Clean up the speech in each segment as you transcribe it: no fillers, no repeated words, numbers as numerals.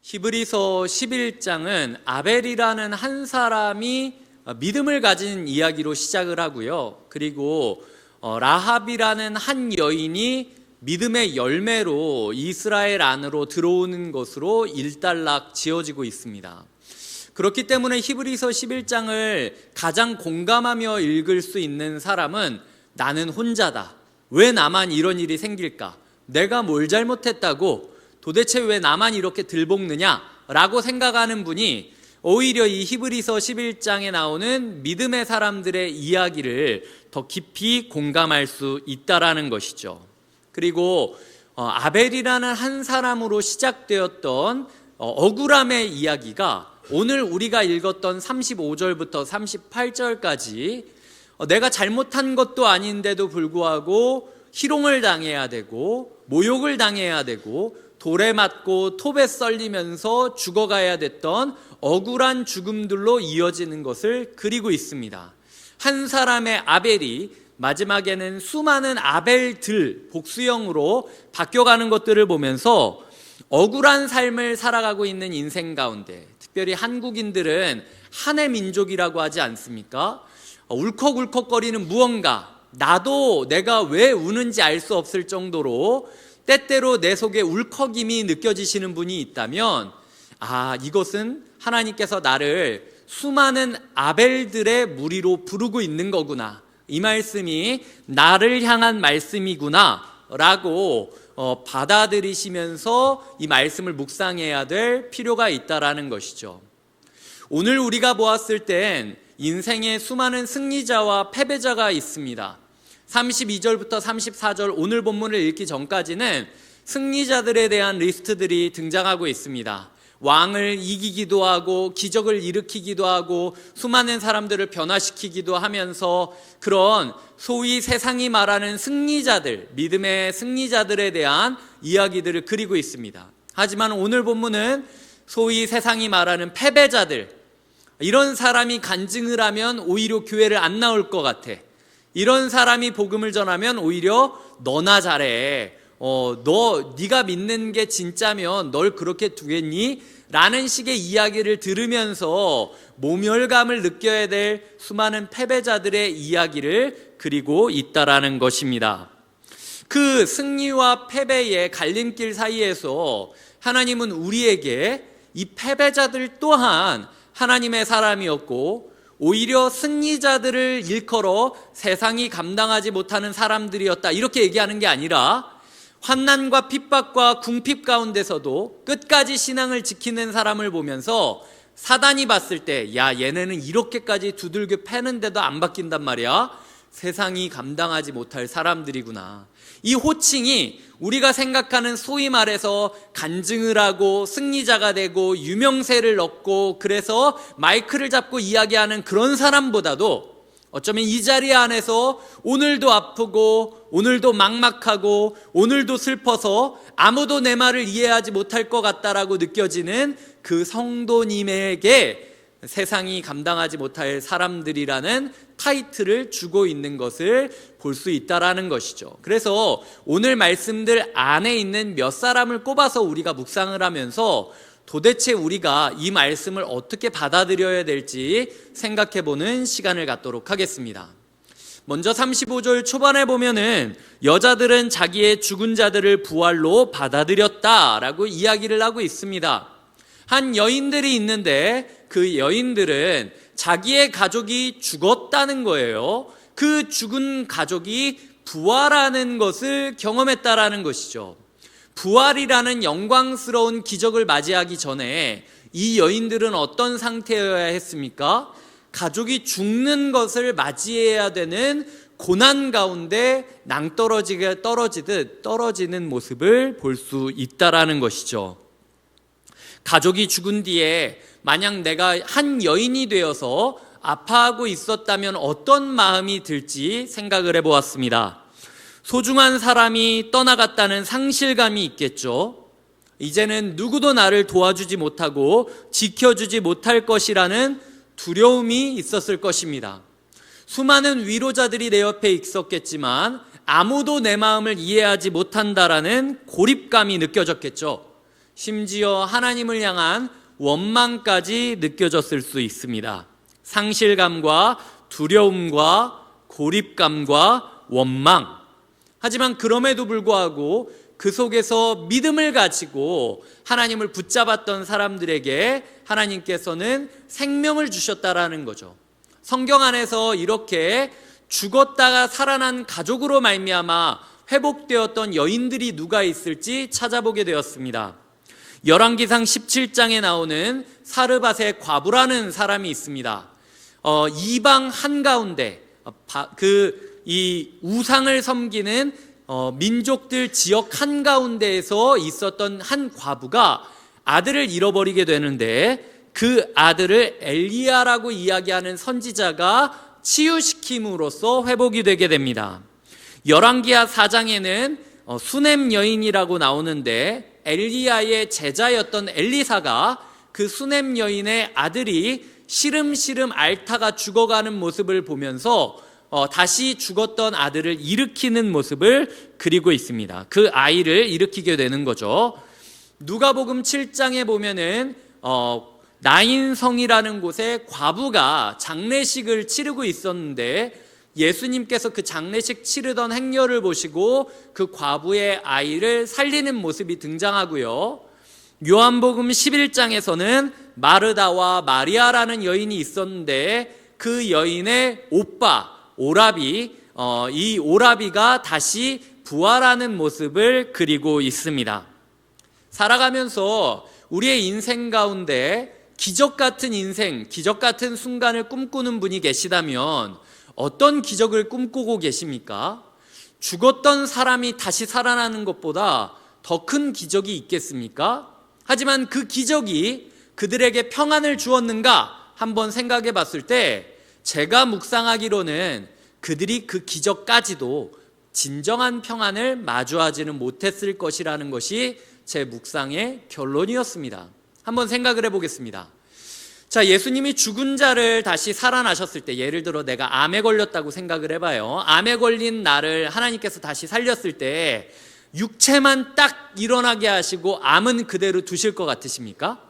히브리서 11장은 아벨이라는 한 사람이 믿음을 가진 이야기로 시작을 하고요. 그리고 라합이라는 한 여인이 믿음의 열매로 이스라엘 안으로 들어오는 것으로 일단락 지어지고 있습니다. 그렇기 때문에 히브리서 11장을 가장 공감하며 읽을 수 있는 사람은 나는 혼자다. 왜 나만 이런 일이 생길까? 내가 뭘 잘못했다고? 도대체 왜 나만 이렇게 들볶느냐? 라고 생각하는 분이 오히려 이 히브리서 11장에 나오는 믿음의 사람들의 이야기를 더 깊이 공감할 수 있다라는 것이죠. 그리고 아벨이라는 한 사람으로 시작되었던 억울함의 이야기가 오늘 우리가 읽었던 35절부터 38절까지 내가 잘못한 것도 아닌데도 불구하고 희롱을 당해야 되고 모욕을 당해야 되고 돌에 맞고 톱에 썰리면서 죽어가야 됐던 억울한 죽음들로 이어지는 것을 그리고 있습니다. 한 사람의 아벨이 마지막에는 수많은 아벨들 복수형으로 바뀌어가는 것들을 보면서 억울한 삶을 살아가고 있는 인생 가운데, 특별히 한국인들은 한의 민족이라고 하지 않습니까? 울컥울컥거리는 무언가, 나도 내가 왜 우는지 알 수 없을 정도로 때때로 내 속에 울컥임이 느껴지시는 분이 있다면, 이것은 하나님께서 나를 수많은 아벨들의 무리로 부르고 있는 거구나, 이 말씀이 나를 향한 말씀이구나 라고 받아들이시면서 이 말씀을 묵상해야 될 필요가 있다라는 것이죠. 오늘 우리가 보았을 땐 인생에 수많은 승리자와 패배자가 있습니다. 32절부터 34절 오늘 본문을 읽기 전까지는 승리자들에 대한 리스트들이 등장하고 있습니다. 왕을 이기기도 하고 기적을 일으키기도 하고 수많은 사람들을 변화시키기도 하면서 그런 소위 세상이 말하는 승리자들, 믿음의 승리자들에 대한 이야기들을 그리고 있습니다. 하지만 오늘 본문은 소위 세상이 말하는 패배자들, 이런 사람이 간증을 하면 오히려 교회를 안 나올 것 같아. 이런 사람이 복음을 전하면 오히려 너나 잘해. 네가 믿는 게 진짜면 널 그렇게 두겠니? 라는 식의 이야기를 들으면서 모멸감을 느껴야 될 수많은 패배자들의 이야기를 그리고 있다라는 것입니다. 그 승리와 패배의 갈림길 사이에서 하나님은 우리에게 이 패배자들 또한 하나님의 사람이었고, 오히려 승리자들을 일컬어 세상이 감당하지 못하는 사람들이었다, 이렇게 얘기하는 게 아니라 환난과 핍박과 궁핍 가운데서도 끝까지 신앙을 지키는 사람을 보면서 사단이 봤을 때, 야, 얘네는 이렇게까지 두들겨 패는데도 안 바뀐단 말이야. 세상이 감당하지 못할 사람들이구나. 이 호칭이 우리가 생각하는 소위 말해서 간증을 하고 승리자가 되고 유명세를 얻고 그래서 마이크를 잡고 이야기하는 그런 사람보다도 어쩌면 이 자리 안에서 오늘도 아프고 오늘도 막막하고 오늘도 슬퍼서 아무도 내 말을 이해하지 못할 것 같다라고 느껴지는 그 성도님에게 세상이 감당하지 못할 사람들이라는 타이틀을 주고 있는 것을 볼 수 있다라는 것이죠. 그래서 오늘 말씀들 안에 있는 몇 사람을 꼽아서 우리가 묵상을 하면서 도대체 우리가 이 말씀을 어떻게 받아들여야 될지 생각해보는 시간을 갖도록 하겠습니다. 먼저 35절 초반에 보면은 여자들은 자기의 죽은 자들을 부활로 받아들였다라고 이야기를 하고 있습니다. 한 여인들이 있는데 그 여인들은 자기의 가족이 죽었다는 거예요. 그 죽은 가족이 부활하는 것을 경험했다라는 것이죠. 부활이라는 영광스러운 기적을 맞이하기 전에 이 여인들은 어떤 상태여야 했습니까? 가족이 죽는 것을 맞이해야 되는 고난 가운데 낭떠러지게 떨어지듯 떨어지는 모습을 볼 수 있다라는 것이죠. 가족이 죽은 뒤에 만약 내가 한 여인이 되어서 아파하고 있었다면 어떤 마음이 들지 생각을 해보았습니다. 소중한 사람이 떠나갔다는 상실감이 있겠죠. 이제는 누구도 나를 도와주지 못하고 지켜주지 못할 것이라는 두려움이 있었을 것입니다. 수많은 위로자들이 내 옆에 있었겠지만 아무도 내 마음을 이해하지 못한다라는 고립감이 느껴졌겠죠. 심지어 하나님을 향한 원망까지 느껴졌을 수 있습니다. 상실감과 두려움과 고립감과 원망. 하지만 그럼에도 불구하고 그 속에서 믿음을 가지고 하나님을 붙잡았던 사람들에게 하나님께서는 생명을 주셨다라는 거죠. 성경 안에서 이렇게 죽었다가 살아난 가족으로 말미암아 회복되었던 여인들이 누가 있을지 찾아보게 되었습니다. 열왕기상 17장에 나오는 사르밧의 과부라는 사람이 있습니다. 이방 한가운데 이 우상을 섬기는 민족들 지역 한가운데에서 있었던 한 과부가 아들을 잃어버리게 되는데 그 아들을 엘리야라고 이야기하는 선지자가 치유시킴으로써 회복이 되게 됩니다. 열왕기하 4장에는 수넴 여인이라고 나오는데 엘리야의 제자였던 엘리사가 그 수넴 여인의 아들이 시름시름 앓다가 죽어가는 모습을 보면서 다시 죽었던 아들을 일으키는 모습을 그리고 있습니다. 그 아이를 일으키게 되는 거죠. 누가복음 7장에 보면은 나인성이라는 곳에 과부가 장례식을 치르고 있었는데 예수님께서 그 장례식 치르던 행렬을 보시고 그 과부의 아이를 살리는 모습이 등장하고요. 요한복음 11장에서는 마르다와 마리아라는 여인이 있었는데 그 여인의 오빠 오라비, 이 오라비가 다시 부활하는 모습을 그리고 있습니다. 살아가면서 우리의 인생 가운데 기적 같은 인생, 기적 같은 순간을 꿈꾸는 분이 계시다면 어떤 기적을 꿈꾸고 계십니까? 죽었던 사람이 다시 살아나는 것보다 더 큰 기적이 있겠습니까? 하지만 그 기적이 그들에게 평안을 주었는가 한번 생각해 봤을 때 제가 묵상하기로는 그들이 그 기적까지도 진정한 평안을 마주하지는 못했을 것이라는 것이 제 묵상의 결론이었습니다. 한번 생각을 해보겠습니다. 자, 예수님이 죽은 자를 다시 살아나셨을 때, 예를 들어 내가 암에 걸렸다고 생각을 해봐요. 암에 걸린 나를 하나님께서 다시 살렸을 때 육체만 딱 일어나게 하시고 암은 그대로 두실 것 같으십니까?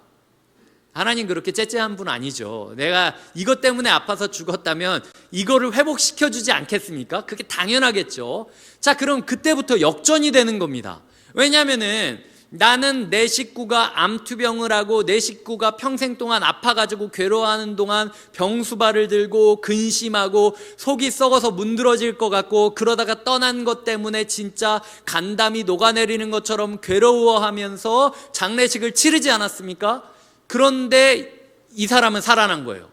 하나님 그렇게 째째한 분 아니죠. 내가 이것 때문에 아파서 죽었다면 이거를 회복시켜주지 않겠습니까? 그게 당연하겠죠. 자, 그럼 그때부터 역전이 되는 겁니다. 왜냐하면은 나는 내 식구가 암투병을 하고 내 식구가 평생 동안 아파가지고 괴로워하는 동안 병수발을 들고 근심하고 속이 썩어서 문드러질 것 같고 그러다가 떠난 것 때문에 진짜 간담이 녹아내리는 것처럼 괴로워하면서 장례식을 치르지 않았습니까? 그런데 이 사람은 살아난 거예요.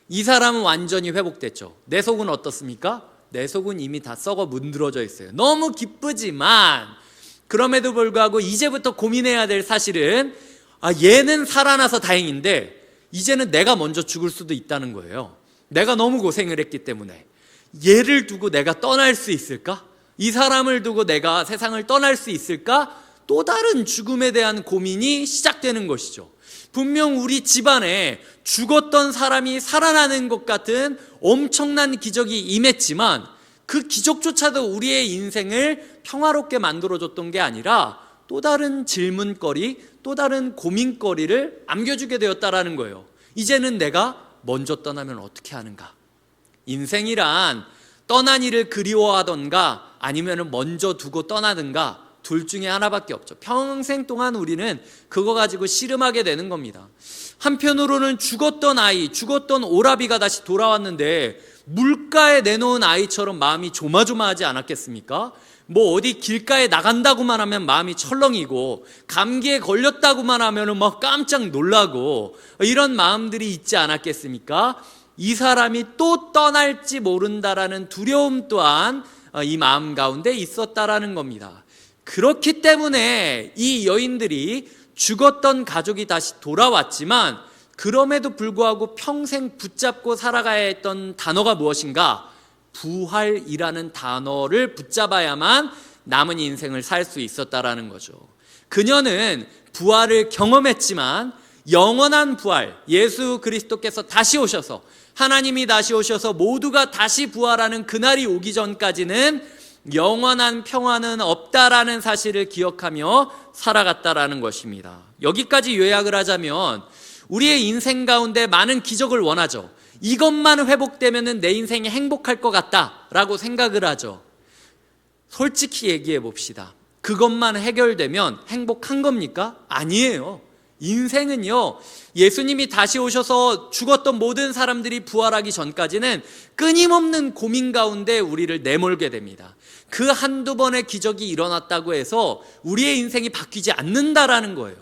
이 사람은 완전히 회복됐죠. 내 속은 어떻습니까? 내 속은 이미 다 썩어 문드러져 있어요. 너무 기쁘지만 그럼에도 불구하고 이제부터 고민해야 될 사실은 얘는 살아나서 다행인데 이제는 내가 먼저 죽을 수도 있다는 거예요. 내가 너무 고생을 했기 때문에 얘를 두고 내가 떠날 수 있을까? 이 사람을 두고 내가 세상을 떠날 수 있을까? 또 다른 죽음에 대한 고민이 시작되는 것이죠. 분명 우리 집안에 죽었던 사람이 살아나는 것 같은 엄청난 기적이 임했지만 그 기적조차도 우리의 인생을 평화롭게 만들어줬던 게 아니라 또 다른 질문거리, 또 다른 고민거리를 안겨주게 되었다라는 거예요. 이제는 내가 먼저 떠나면 어떻게 하는가? 인생이란 떠난 이를 그리워하던가 아니면 먼저 두고 떠나든가 둘 중에 하나밖에 없죠. 평생 동안 우리는 그거 가지고 씨름하게 되는 겁니다. 한편으로는 죽었던 아이, 죽었던 오라비가 다시 돌아왔는데 물가에 내놓은 아이처럼 마음이 조마조마하지 않았겠습니까? 뭐 어디 길가에 나간다고만 하면 마음이 철렁이고 감기에 걸렸다고만 하면 막 깜짝 놀라고 이런 마음들이 있지 않았겠습니까? 이 사람이 또 떠날지 모른다라는 두려움 또한 이 마음 가운데 있었다라는 겁니다. 그렇기 때문에 이 여인들이 죽었던 가족이 다시 돌아왔지만 그럼에도 불구하고 평생 붙잡고 살아가야 했던 단어가 무엇인가? 부활이라는 단어를 붙잡아야만 남은 인생을 살 수 있었다라는 거죠. 그녀는 부활을 경험했지만 영원한 부활, 예수 그리스도께서 다시 오셔서 하나님이 다시 오셔서 모두가 다시 부활하는 그날이 오기 전까지는 영원한 평화는 없다라는 사실을 기억하며 살아갔다라는 것입니다. 여기까지 요약을 하자면 우리의 인생 가운데 많은 기적을 원하죠. 이것만 회복되면 내 인생이 행복할 것 같다라고 생각을 하죠. 솔직히 얘기해 봅시다. 그것만 해결되면 행복한 겁니까? 아니에요. 인생은요, 예수님이 다시 오셔서 죽었던 모든 사람들이 부활하기 전까지는 끊임없는 고민 가운데 우리를 내몰게 됩니다. 그 한두 번의 기적이 일어났다고 해서 우리의 인생이 바뀌지 않는다라는 거예요.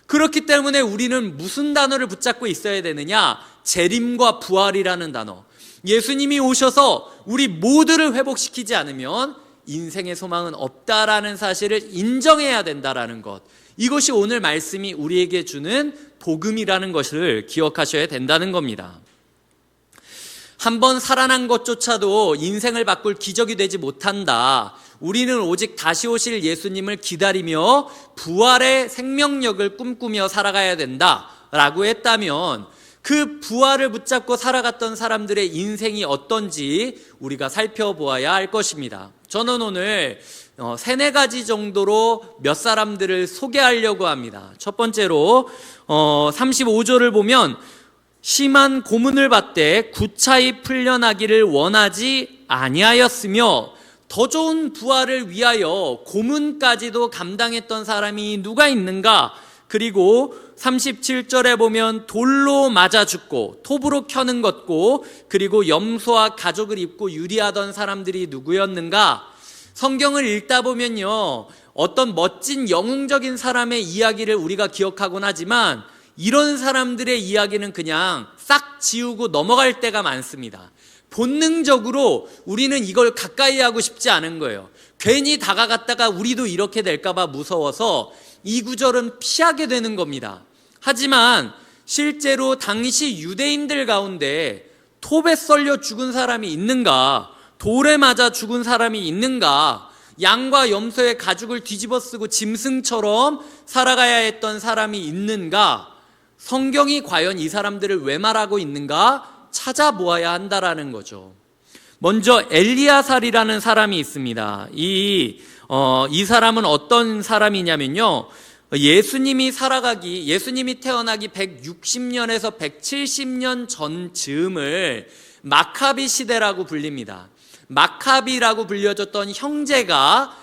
그렇기 때문에 우리는 무슨 단어를 붙잡고 있어야 되느냐? 재림과 부활이라는 단어. 예수님이 오셔서 우리 모두를 회복시키지 않으면 인생의 소망은 없다라는 사실을 인정해야 된다라는 것. 이것이 오늘 말씀이 우리에게 주는 복음이라는 것을 기억하셔야 된다는 겁니다. 한번 살아난 것조차도 인생을 바꿀 기적이 되지 못한다. 우리는 오직 다시 오실 예수님을 기다리며 부활의 생명력을 꿈꾸며 살아가야 된다라고 했다면 그 부활을 붙잡고 살아갔던 사람들의 인생이 어떤지 우리가 살펴보아야 할 것입니다. 저는 오늘 3-4가지 정도로 몇 사람들을 소개하려고 합니다. 첫 번째로 35절을 보면 심한 고문을 받되 구차히 풀려나기를 원하지 아니하였으며 더 좋은 부활을 위하여 고문까지도 감당했던 사람이 누가 있는가? 그리고 37절에 보면 돌로 맞아 죽고 톱으로 켜는 것고 그리고 염소와 가죽을 입고 유리하던 사람들이 누구였는가? 성경을 읽다 보면요, 어떤 멋진 영웅적인 사람의 이야기를 우리가 기억하곤 하지만 이런 사람들의 이야기는 그냥 싹 지우고 넘어갈 때가 많습니다. 본능적으로 우리는 이걸 가까이 하고 싶지 않은 거예요. 괜히 다가갔다가 우리도 이렇게 될까봐 무서워서 이 구절은 피하게 되는 겁니다. 하지만 실제로 당시 유대인들 가운데 톱에 썰려 죽은 사람이 있는가? 돌에 맞아 죽은 사람이 있는가? 양과 염소의 가죽을 뒤집어 쓰고 짐승처럼 살아가야 했던 사람이 있는가? 성경이 과연 이 사람들을 왜 말하고 있는가? 찾아보아야 한다라는 거죠. 먼저 엘리야살이라는 사람이 있습니다. 이 사람은 어떤 사람이냐면요, 예수님이 태어나기 160년에서 170년 전 즈음을 마카비 시대라고 불립니다. 마카비라고 불려졌던 형제가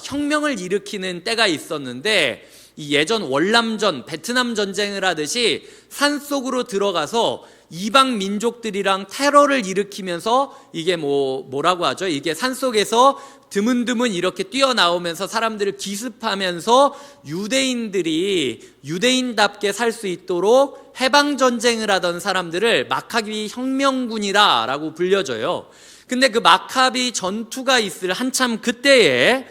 혁명을 일으키는 때가 있었는데, 이 예전 월남전, 베트남 전쟁을 하듯이 산속으로 들어가서 이방 민족들이랑 테러를 일으키면서 이게 뭐라고 하죠? 이게 산속에서 드문드문 이렇게 뛰어나오면서 사람들을 기습하면서 유대인들이 유대인답게 살 수 있도록 해방전쟁을 하던 사람들을 마카비 혁명군이라고 불려져요. 근데 그 마카비 전투가 있을 한참 그때에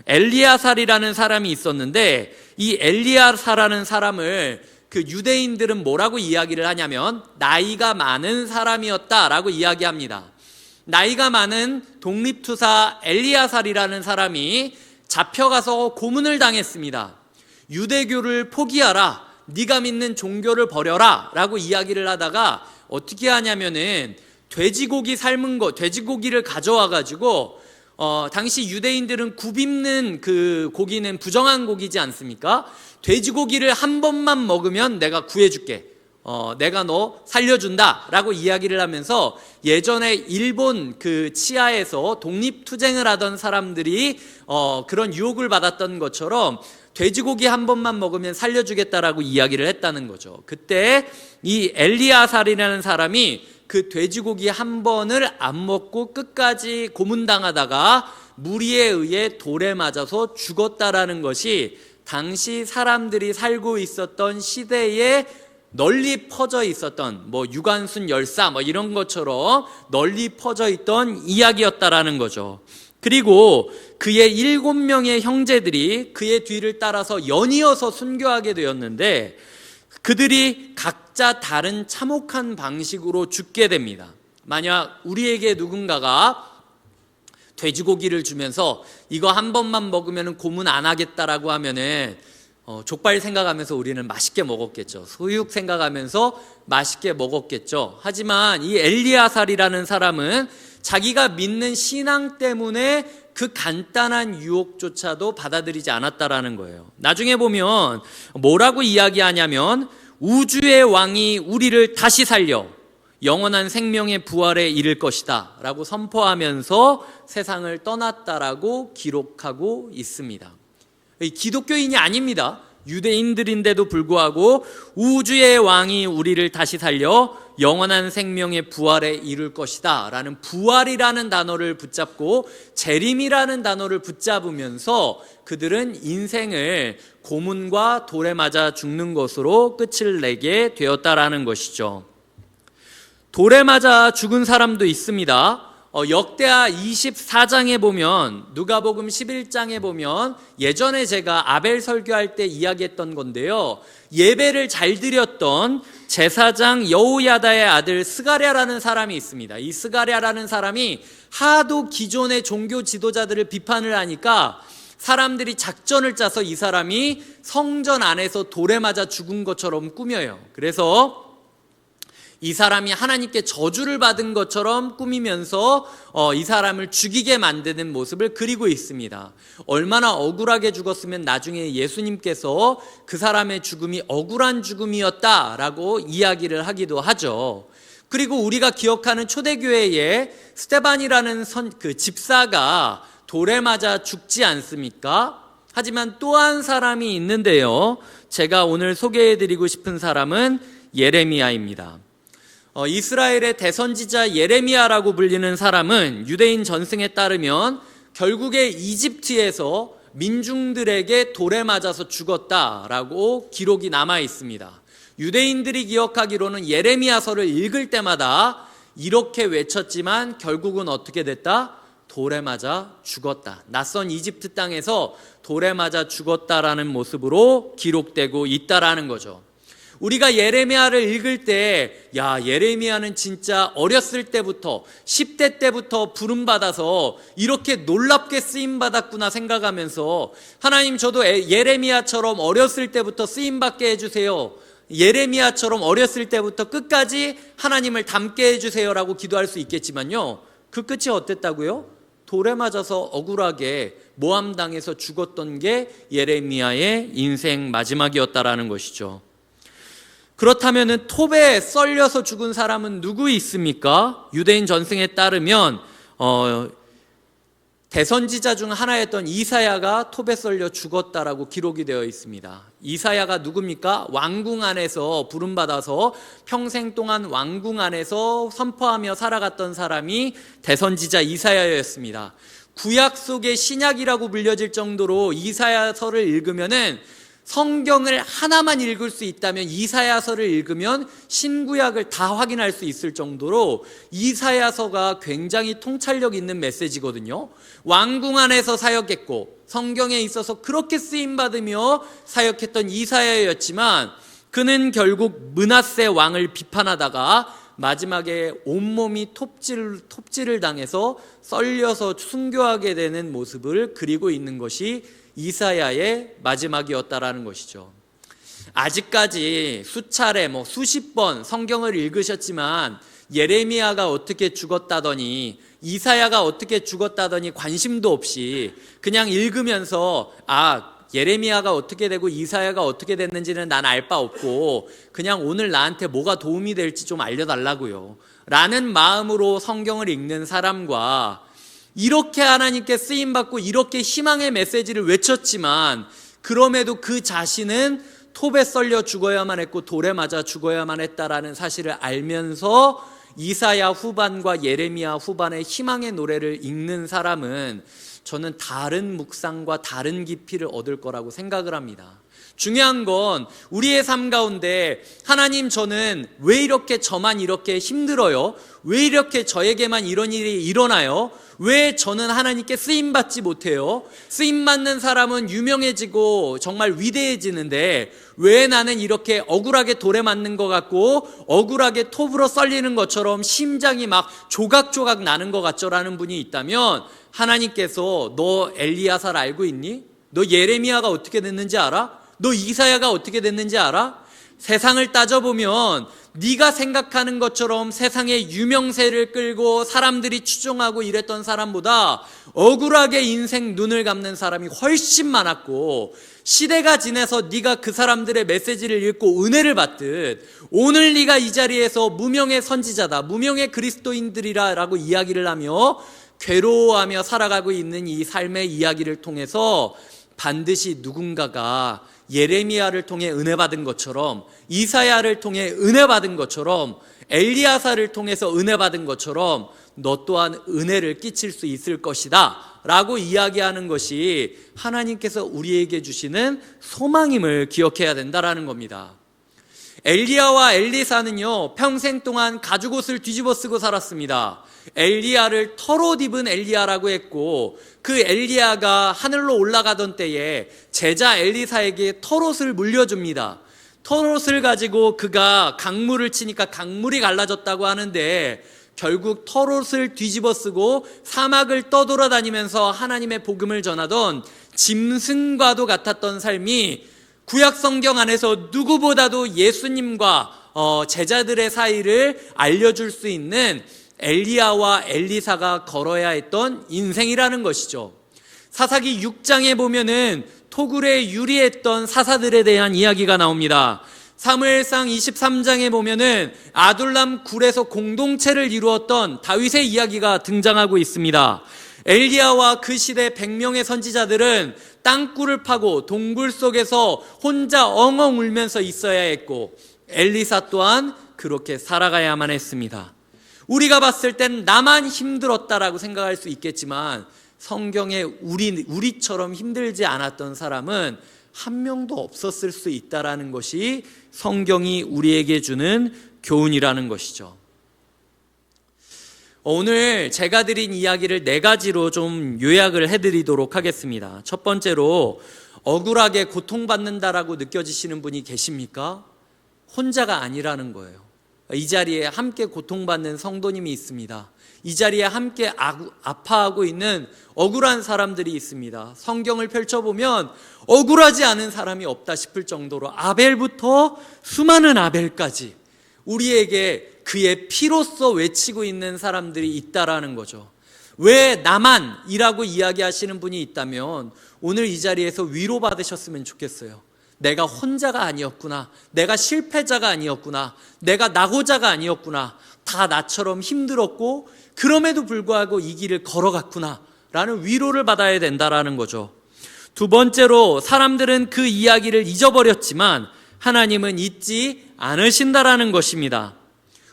엘리야살이라는 사람이 있었는데, 이 엘리야살이라는 사람을 그 유대인들은 뭐라고 이야기를 하냐면 나이가 많은 사람이었다라고 이야기합니다. 나이가 많은 독립투사 엘리야살이라는 사람이 잡혀가서 고문을 당했습니다. 유대교를 포기하라, 네가 믿는 종교를 버려라 라고 이야기를 하다가 어떻게 하냐면은 돼지고기를 가져와 가지고 당시 유대인들은 굽입는 그 고기는 부정한 고기지 않습니까? 돼지고기를 한 번만 먹으면 내가 구해줄게, 내가 너 살려준다 라고 이야기를 하면서 예전에 일본 그 치하에서 독립투쟁을 하던 사람들이 그런 유혹을 받았던 것처럼 돼지고기 한 번만 먹으면 살려주겠다라고 이야기를 했다는 거죠. 그때 이 엘리야살이라는 사람이 그 돼지고기 한 번을 안 먹고 끝까지 고문당하다가 무리에 의해 돌에 맞아서 죽었다라는 것이 당시 사람들이 살고 있었던 시대에 널리 퍼져 있었던 유관순 열사 이런 것처럼 널리 퍼져 있던 이야기였다라는 거죠. 그리고 그의 7명의 형제들이 그의 뒤를 따라서 연이어서 순교하게 되었는데 그들이 각자 다른 참혹한 방식으로 죽게 됩니다. 만약 우리에게 누군가가 돼지고기를 주면서 이거 한 번만 먹으면 고문 안 하겠다라고 하면은 족발 생각하면서 우리는 맛있게 먹었겠죠. 소육 생각하면서 맛있게 먹었겠죠. 하지만 이 엘리야살이라는 사람은 자기가 믿는 신앙 때문에 그 간단한 유혹조차도 받아들이지 않았다라는 거예요. 나중에 보면 뭐라고 이야기하냐면 우주의 왕이 우리를 다시 살려 영원한 생명의 부활에 이를 것이다 라고 선포하면서 세상을 떠났다라고 기록하고 있습니다. 기독교인이 아닙니다. 유대인들인데도 불구하고 우주의 왕이 우리를 다시 살려 영원한 생명의 부활에 이룰 것이다 라는 부활이라는 단어를 붙잡고 재림이라는 단어를 붙잡으면서 그들은 인생을 고문과 돌에 맞아 죽는 것으로 끝을 내게 되었다라는 것이죠. 돌에 맞아 죽은 사람도 있습니다. 역대하 24장에 보면, 누가복음 11장에 보면 예전에 제가 아벨 설교할 때 이야기했던 건데요, 예배를 잘 드렸던 제사장 여호야다의 아들 스가랴라는 사람이 있습니다. 이 스가랴라는 사람이 하도 기존의 종교 지도자들을 비판을 하니까 사람들이 작전을 짜서 이 사람이 성전 안에서 돌에 맞아 죽은 것처럼 꾸며요. 그래서 이 사람이 하나님께 저주를 받은 것처럼 꾸미면서 이 사람을 죽이게 만드는 모습을 그리고 있습니다. 얼마나 억울하게 죽었으면 나중에 예수님께서 그 사람의 죽음이 억울한 죽음이었다라고 이야기를 하기도 하죠. 그리고 우리가 기억하는 초대교회에 스데반이라는 그 집사가 돌에 맞아 죽지 않습니까? 하지만 또 한 사람이 있는데요, 제가 오늘 소개해드리고 싶은 사람은 예레미야입니다. 이스라엘의 대선지자 예레미야라고 불리는 사람은 유대인 전승에 따르면 결국에 이집트에서 민중들에게 돌에 맞아서 죽었다라고 기록이 남아 있습니다. 유대인들이 기억하기로는 예레미야서를 읽을 때마다 이렇게 외쳤지만 결국은 어떻게 됐다? 돌에 맞아 죽었다. 낯선 이집트 땅에서 돌에 맞아 죽었다라는 모습으로 기록되고 있다라는 거죠. 우리가 예레미야를 읽을 때, 야, 예레미야는 진짜 어렸을 때부터 10대 때부터 부름받아서 이렇게 놀랍게 쓰임받았구나 생각하면서, 하나님 저도 예레미야처럼 어렸을 때부터 쓰임받게 해주세요, 예레미야처럼 어렸을 때부터 끝까지 하나님을 닮게 해주세요 라고 기도할 수 있겠지만요, 그 끝이 어땠다고요? 돌에 맞아서 억울하게 모함당해서 죽었던 게 예레미야의 인생 마지막이었다라는 것이죠. 그렇다면 톱에 썰려서 죽은 사람은 누구 있습니까? 유대인 전승에 따르면 대선지자 중 하나였던 이사야가 톱에 썰려 죽었다라고 기록이 되어 있습니다. 이사야가 누굽니까? 왕궁 안에서 부름받아서 평생 동안 왕궁 안에서 선포하며 살아갔던 사람이 대선지자 이사야였습니다. 구약 속의 신약이라고 불려질 정도로 이사야서를 읽으면은, 성경을 하나만 읽을 수 있다면 이사야서를 읽으면 신구약을 다 확인할 수 있을 정도로 이사야서가 굉장히 통찰력 있는 메시지거든요. 왕궁 안에서 사역했고 성경에 있어서 그렇게 쓰임받으며 사역했던 이사야였지만, 그는 결국 므낫세 왕을 비판하다가 마지막에 온몸이 톱질을 당해서 썰려서 순교하게 되는 모습을 그리고 있는 것이 이사야의 마지막이었다라는 것이죠. 아직까지 수차례 수십 번 성경을 읽으셨지만 예레미야가 어떻게 죽었다더니 이사야가 어떻게 죽었다더니 관심도 없이 그냥 읽으면서, 예레미야가 어떻게 되고 이사야가 어떻게 됐는지는 난 알 바 없고 그냥 오늘 나한테 뭐가 도움이 될지 좀 알려달라고요 라는 마음으로 성경을 읽는 사람과, 이렇게 하나님께 쓰임받고 이렇게 희망의 메시지를 외쳤지만 그럼에도 그 자신은 톱에 썰려 죽어야만 했고 돌에 맞아 죽어야만 했다라는 사실을 알면서 이사야 후반과 예레미야 후반의 희망의 노래를 읽는 사람은 저는 다른 묵상과 다른 깊이를 얻을 거라고 생각을 합니다. 중요한 건 우리의 삶 가운데, 하나님 저는 왜 이렇게 저만 이렇게 힘들어요? 왜 이렇게 저에게만 이런 일이 일어나요? 왜 저는 하나님께 쓰임받지 못해요? 쓰임받는 사람은 유명해지고 정말 위대해지는데 왜 나는 이렇게 억울하게 돌에 맞는 것 같고 억울하게 톱으로 썰리는 것처럼 심장이 막 조각조각 나는 것 같죠? 라는 분이 있다면, 하나님께서 너 엘리야사를 알고 있니? 너 예레미야가 어떻게 됐는지 알아? 너 이사야가 어떻게 됐는지 알아? 세상을 따져보면 네가 생각하는 것처럼 세상의 유명세를 끌고 사람들이 추종하고 이랬던 사람보다 억울하게 인생 눈을 감는 사람이 훨씬 많았고, 시대가 지나서 네가 그 사람들의 메시지를 읽고 은혜를 받듯 오늘 네가 이 자리에서 무명의 선지자다, 무명의 그리스도인들이라 라고 이야기를 하며 괴로워하며 살아가고 있는 이 삶의 이야기를 통해서 반드시 누군가가 예레미야를 통해 은혜 받은 것처럼, 이사야를 통해 은혜 받은 것처럼, 엘리야사를 통해서 은혜 받은 것처럼 너 또한 은혜를 끼칠 수 있을 것이다 라고 이야기하는 것이 하나님께서 우리에게 주시는 소망임을 기억해야 된다라는 겁니다. 엘리야와 엘리사는요, 평생 동안 가죽옷을 뒤집어 쓰고 살았습니다. 엘리야를 털옷 입은 엘리야라고 했고, 그 엘리야가 하늘로 올라가던 때에 제자 엘리사에게 털옷을 물려줍니다. 털옷을 가지고 그가 강물을 치니까 강물이 갈라졌다고 하는데, 결국 털옷을 뒤집어 쓰고 사막을 떠돌아다니면서 하나님의 복음을 전하던 짐승과도 같았던 삶이 구약 성경 안에서 누구보다도 예수님과 제자들의 사이를 알려줄 수 있는 엘리야와 엘리사가 걸어야 했던 인생이라는 것이죠. 사사기 6장에 보면은 토굴에 유리했던 사사들에 대한 이야기가 나옵니다. 사무엘상 23장에 보면은 아둘람 굴에서 공동체를 이루었던 다윗의 이야기가 등장하고 있습니다. 엘리야와 그 시대 100명의 선지자들은 땅굴을 파고 동굴 속에서 혼자 엉엉 울면서 있어야 했고, 엘리사 또한 그렇게 살아가야만 했습니다. 우리가 봤을 땐 나만 힘들었다라고 생각할 수 있겠지만, 성경에 우리처럼 힘들지 않았던 사람은 한 명도 없었을 수 있다라는 것이 성경이 우리에게 주는 교훈이라는 것이죠. 오늘 제가 드린 이야기를 4가지로 좀 요약을 해드리도록 하겠습니다. 첫 번째로, 억울하게 고통받는다라고 느껴지시는 분이 계십니까? 혼자가 아니라는 거예요. 이 자리에 함께 고통받는 성도님이 있습니다. 이 자리에 함께 아파하고 있는 억울한 사람들이 있습니다. 성경을 펼쳐보면 억울하지 않은 사람이 없다 싶을 정도로 아벨부터 수많은 아벨까지 우리에게 그의 피로써 외치고 있는 사람들이 있다라는 거죠. 왜 나만이라고 이야기하시는 분이 있다면 오늘 이 자리에서 위로받으셨으면 좋겠어요. 내가 혼자가 아니었구나, 내가 실패자가 아니었구나, 내가 낙오자가 아니었구나, 다 나처럼 힘들었고 그럼에도 불구하고 이 길을 걸어갔구나 라는 위로를 받아야 된다라는 거죠. 두 번째로, 사람들은 그 이야기를 잊어버렸지만 하나님은 잊지 않으신다라는 것입니다.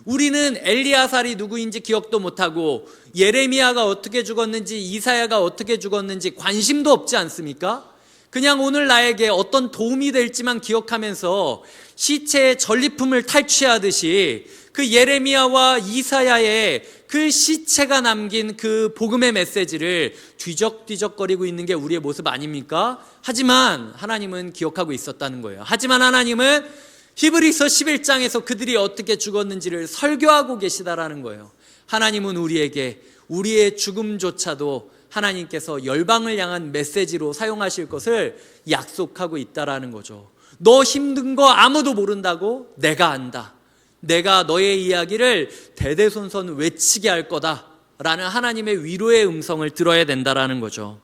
우리는 엘리야살이 누구인지 기억도 못하고 예레미야가 어떻게 죽었는지, 이사야가 어떻게 죽었는지 관심도 없지 않습니까? 그냥 오늘 나에게 어떤 도움이 될지만 기억하면서 시체의 전리품을 탈취하듯이 그 예레미야와 이사야의 그 시체가 남긴 그 복음의 메시지를 뒤적뒤적거리고 있는 게 우리의 모습 아닙니까? 하지만 하나님은 기억하고 있었다는 거예요. 하지만 하나님은 히브리서 11장에서 그들이 어떻게 죽었는지를 설교하고 계시다라는 거예요. 하나님은 우리에게 우리의 죽음조차도 하나님께서 열방을 향한 메시지로 사용하실 것을 약속하고 있다라는 거죠. 너 힘든 거 아무도 모른다고? 내가 안다. 내가 너의 이야기를 대대손손 외치게 할 거다 라는 하나님의 위로의 음성을 들어야 된다라는 거죠.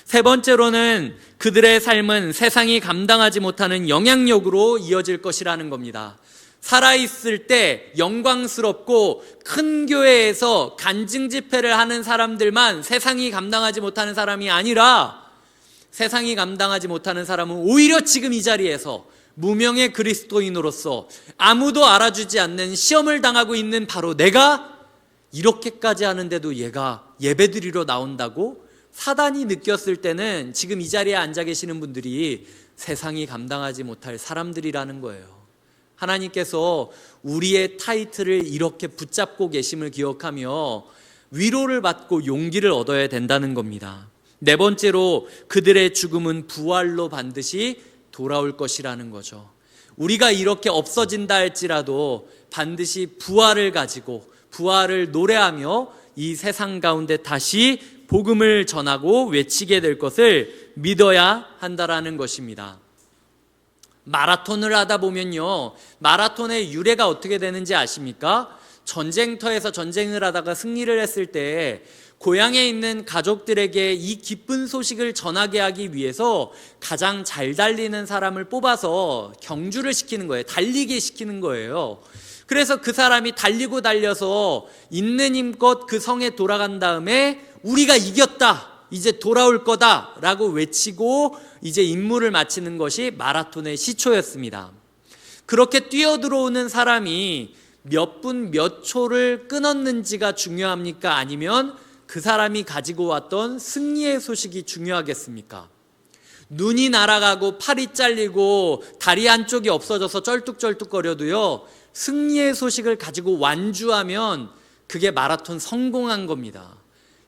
세 번째로는 그들의 삶은 세상이 감당하지 못하는 영향력으로 이어질 것이라는 겁니다. 살아있을 때 영광스럽고 큰 교회에서 간증 집회를 하는 사람들만 세상이 감당하지 못하는 사람이 아니라, 세상이 감당하지 못하는 사람은 오히려 지금 이 자리에서 무명의 그리스도인으로서 아무도 알아주지 않는 시험을 당하고 있는 바로 내가 이렇게까지 하는데도 얘가 예배드리러 나온다고? 사단이 느꼈을 때는 지금 이 자리에 앉아 계시는 분들이 세상이 감당하지 못할 사람들이라는 거예요. 하나님께서 우리의 타이틀을 이렇게 붙잡고 계심을 기억하며 위로를 받고 용기를 얻어야 된다는 겁니다. 네 번째로, 그들의 죽음은 부활로 반드시 돌아올 것이라는 거죠. 우리가 이렇게 없어진다 할지라도 반드시 부활을 가지고 부활을 노래하며 이 세상 가운데 다시 복음을 전하고 외치게 될 것을 믿어야 한다라는 것입니다. 마라톤을 하다 보면요, 마라톤의 유래가 어떻게 되는지 아십니까? 전쟁터에서 전쟁을 하다가 승리를 했을 때 고향에 있는 가족들에게 이 기쁜 소식을 전하게 하기 위해서 가장 잘 달리는 사람을 뽑아서 경주를 시키는 거예요. 달리게 시키는 거예요. 그래서 그 사람이 달리고 달려서 있는 힘껏 그 성에 돌아간 다음에 우리가 이겼다, 이제 돌아올 거다 라고 외치고 이제 임무를 마치는 것이 마라톤의 시초였습니다. 그렇게 뛰어들어오는 사람이 몇 분 몇 초를 끊었는지가 중요합니까? 아니면 그 사람이 가지고 왔던 승리의 소식이 중요하겠습니까? 눈이 날아가고 팔이 잘리고 다리 한쪽이 없어져서 쩔뚝쩔뚝거려도요, 승리의 소식을 가지고 완주하면 그게 마라톤 성공한 겁니다.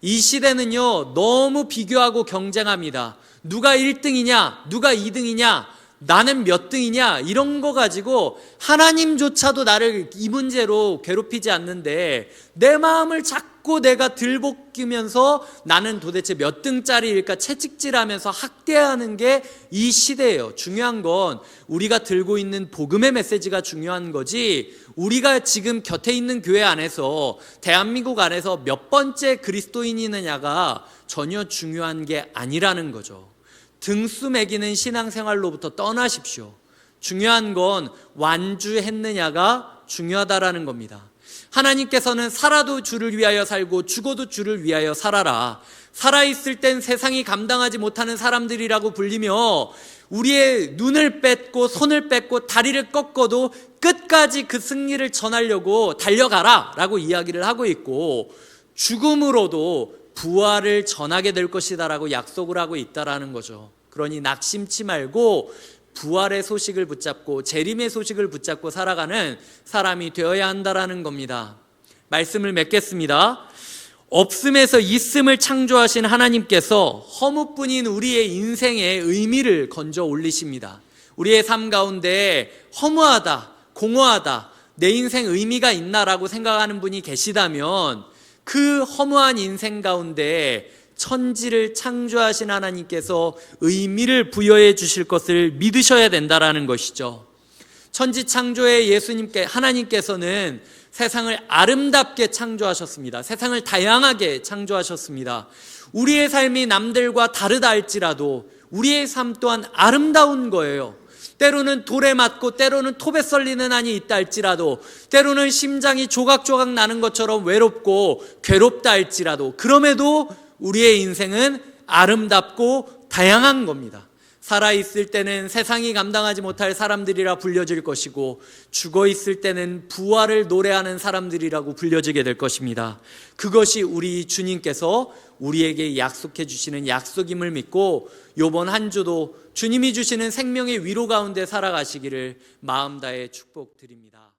이 시대는요, 너무 비교하고 경쟁합니다. 누가 1등이냐, 누가 2등이냐, 나는 몇 등이냐, 이런 거 가지고 하나님조차도 나를 이 문제로 괴롭히지 않는데 내 마음을 자꾸 내가 들볶이면서 나는 도대체 몇 등짜리일까 채찍질하면서 학대하는 게 이 시대예요. 중요한 건 우리가 들고 있는 복음의 메시지가 중요한 거지, 우리가 지금 곁에 있는 교회 안에서, 대한민국 안에서 몇 번째 그리스도인이느냐가 전혀 중요한 게 아니라는 거죠. 등수 매기는 신앙생활로부터 떠나십시오. 중요한 건 완주했느냐가 중요하다라는 겁니다. 하나님께서는 살아도 주를 위하여 살고 죽어도 주를 위하여 살아라, 살아있을 땐 세상이 감당하지 못하는 사람들이라고 불리며 우리의 눈을 뺐고 손을 뺐고 다리를 꺾어도 끝까지 그 승리를 전하려고 달려가라 라고 이야기를 하고 있고, 죽음으로도 부활을 전하게 될 것이다 라고 약속을 하고 있다라는 거죠. 그러니 낙심치 말고 부활의 소식을 붙잡고 재림의 소식을 붙잡고 살아가는 사람이 되어야 한다라는 겁니다. 말씀을 맺겠습니다. 없음에서 있음을 창조하신 하나님께서 허무뿐인 우리의 인생의 의미를 건져 올리십니다. 우리의 삶 가운데 허무하다, 공허하다, 내 인생 의미가 있나라고 생각하는 분이 계시다면 그 허무한 인생 가운데 천지를 창조하신 하나님께서 의미를 부여해 주실 것을 믿으셔야 된다라는 것이죠. 천지 창조의 하나님께서는 세상을 아름답게 창조하셨습니다. 세상을 다양하게 창조하셨습니다. 우리의 삶이 남들과 다르다 할지라도 우리의 삶 또한 아름다운 거예요. 때로는 돌에 맞고 때로는 톱에 썰리는 한이 있다 할지라도, 때로는 심장이 조각조각 나는 것처럼 외롭고 괴롭다 할지라도, 그럼에도 우리의 인생은 아름답고 다양한 겁니다. 살아있을 때는 세상이 감당하지 못할 사람들이라 불려질 것이고, 죽어있을 때는 부활을 노래하는 사람들이라고 불려지게 될 것입니다. 그것이 우리 주님께서 우리에게 약속해 주시는 약속임을 믿고 이번 한 주도 주님이 주시는 생명의 위로 가운데 살아가시기를 마음 다해 축복드립니다.